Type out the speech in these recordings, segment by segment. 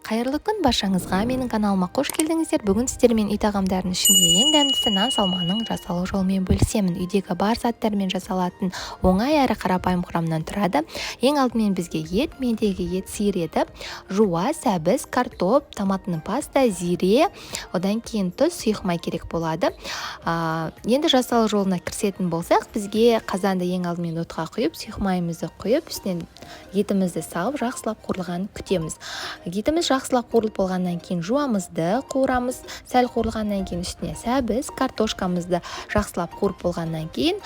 Қайырлы күн баршаңызға, менің каналыма қош келдіңіздер. Бүгін сіздермен үй тағамдарының ішінде ең дәмдісі нан салмағының жасалу жолымен бөлісемін. Үйдегі бар заттармен жасалатын оңай әрі қарапайым құрамнан тұрады. Ең алдымен бізге ет, мендегі ет сиыр еді, жуа, сәбіз, картоп, томатный паста, зире, одан кейін тұз, сұйық май керек болады. Енді жасалу жолына кірісетін болсақ, бізге қазанды ең алдымен отқа құйып, сұйық майымызды құйып, үстінен етімізді салып, жақсылап қуырылғанын күтеміз. Етіміз жақсылап қуырылып болғаннан кейін жуамызды қуырамыз. Сәл қуырылғаннан кейін үстіне сәбіз, картошкамызды жақсылап қуырып болғаннан кейін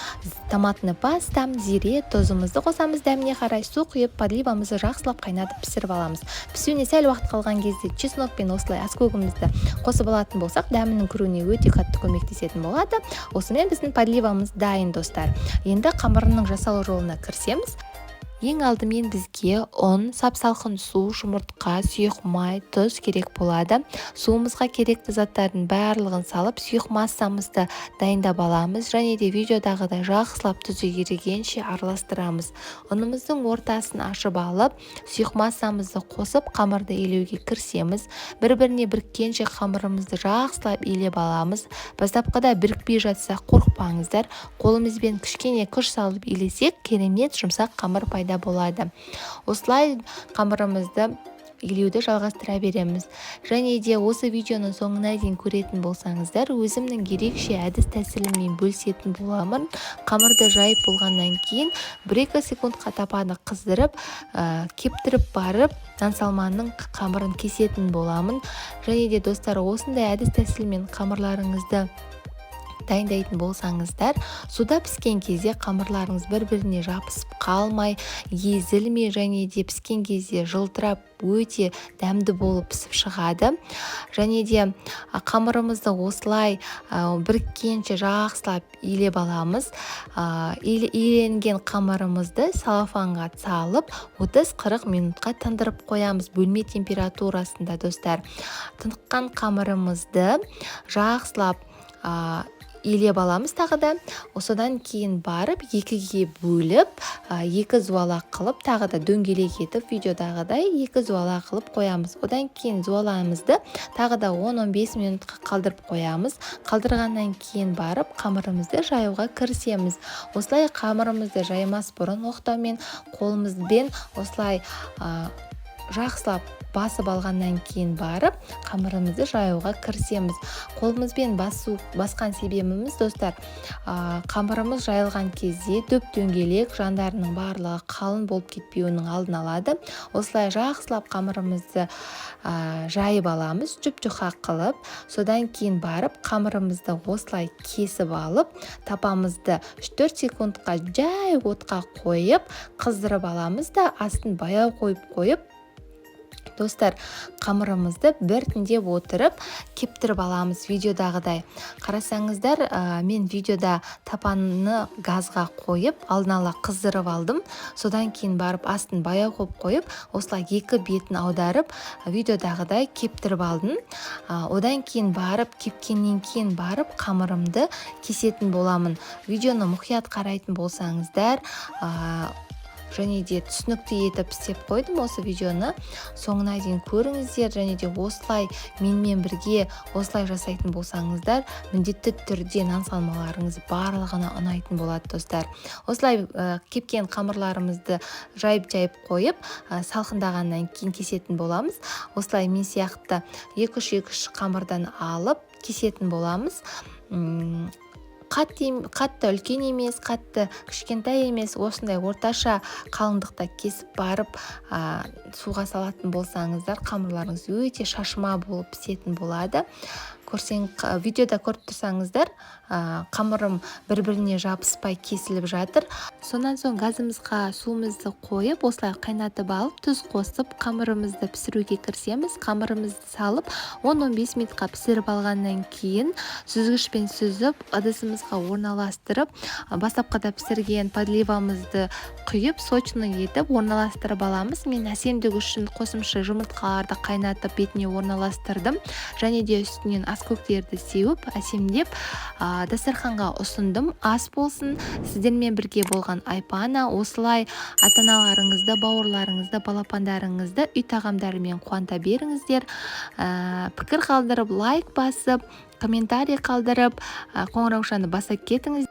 томатный паста, зире, тұзымызды қосамыз. Дәміне қарай су құйып, подливамызды жақсылап қайнатып пісіріп аламыз. Пісуіне сәл уақыт қалған кезде чеснок пен осылай аскөгімізді қосып алатын болсақ, дәмінің кіруіне өте қатты көмектесетін болады. Осымен біздің подливамыз дайын, достар. Енді қамырының жасалу жолына кірісеміз. Ең алдымен бізге ұн, сап-салқын су, жұмыртқа, сұйық май, тұз керек болады. Суымызға керекті заттардың барлығын салып, сұйық массамызды дайындап аламыз. Және де видеодағыдай жақсылап тұзы ерігенше араластырамыз. Ұнымыздың ортасын ашып алып, сұйық массамызды қосып, қамырды илеуге кірісеміз. Бір-біріне біріккенше қамырымызды жақсылап илеп аламыз. Бастапқыда бірікпей жатса қорықпаңыздар. Қолымызбен кішкене күш салып илесек, керемет жұмсақ қамыр пайда болады. Осылай қамырымызды илеуді жалғастыра береміз. Және де осы видеоның соңына дейін көретін болсаңыздар, өзімнің ерекше әдіс тәсіліммен бөлісетін боламын. Қамырды жайып болғаннан кейін 1-2 секундқа тапаны қыздырып, кептіріп барып, нан салмағының қамырын кесетін боламын. Және де достар, осындай әдіс тәсілмен қамырларыңызды дайындайтын болсаңыздар, суда піскен кезде қамырларыңыз бір-біріне жабысып қалмай, езілмей, және де піскен кезде жылтырап өте дәмді болып пісіп шығады. Және де қамырымызды осылай біріккенше жақсылап илеп аламыз. Иленген қамырымызды салафанға салып 30-40 минутқа тындырып қоямыз, бөлме температурасында, достар. Тыныққан қамырымызды жақсылап илеп аламыз тағы да. Осыдан кейін барып, 2-ге бөліп, 2 зуалақ қылып, тағы да дөңгелек етіп, видеодағыдай 2 зуалақ қылып қоямыз. Одан кейін зуалағымызды тағы да 10-15 минутқа қалдырып қоямыз. Қалдырғаннан кейін барып, қамырымызды жаюға кірісеміз. Осылай қамырымызды жаймас бұрын оқтаумен, қолымызбен осылай жақсылап басып алғаннан кейін барып, қамырымызды жаюға кірісеміз. Қолымызбен басқан себебіміз, достар, қамырымыз жайылған кезде дөп-дөңгелек, жандарының барлығы қалың болып кетпеуінің алдын алады. Осылай жақсылап қамырымызды жайып аламыз, жұп-жұқа қылып. Содан кейін барып, қамырымызды осылай кесіп алып, тапамызды 3-4 секундқа жай отқа қойып, қыздырып аламыз да, астын баяу қойып, достар, қамырымызды біртіндеп отырып, кептіріп аламыз видеодағыдай. Қарасаңыздар, мен видеода тапаны газға қойып, алдын ала қыздырып алдым. Содан кейін барып, астын баяу қойып, осылай 2 бетін аударып, видеодағыдай кептіріп алдым. Одан кейін барып, кепкеннен кейін барып, қамырымды кесетін боламын. Видеоны мұқият қарайтын болсаңыздар, және де түсінікті етіп істеп қойдым осы видеоны. Соңына дейін көріңіздер, және де осылай менімен бірге осылай жасайтын болсаңыздар, міндетті түрде нан салмаларыңыз барлығына ұнайтын болады, достар. Осылай кепкен қамырларымызды жайып қойып, салқындағаннан кейін кесетін боламыз. Осылай мен сияқты 2-3 қамырдан алып кесетін боламыз. Қатты үлкен емес, қатты кішкентай емес, осындай орташа қалыңдықта кесіп барып, суға салатын болсаңыздар, қамырларыңыз өте шашыма болып пісетін болады. Видеода көріп тұрсаңыздар, қамырым бір-біріне жабыспай кесіліп жатыр. Сонан соң газымызға суымызды қойып, осылай қайнатып алып, тұз қосып, қамырымызды пісіруге кірісеміз. Қамырымызды салып, 10-15 минутқа пісіріп алғаннан кейін сүзгішпен сүзіп, ыдысымызға орналастырып, бастапқыда пісірген подливамызды құйып, сочный етіп орналастырып аламыз. Мен әсемдік үшін қосымша жұмыртқаларды қайнатып бетіне орналастырдым. Және де үстінен аскөктерді сеуіп әсемдеп дастарханға ұсындым. Ас болсын. Сіздермен бірге болған Айпана. Осылай ата-аналарыңызды, бауырларыңызды, балапандарыңызды үй тағамдарымен қуанта беріңіздер. Пікір қалдырып, лайк басып, комментарий қалдырып, қоңыраушаны баса кетіңіз.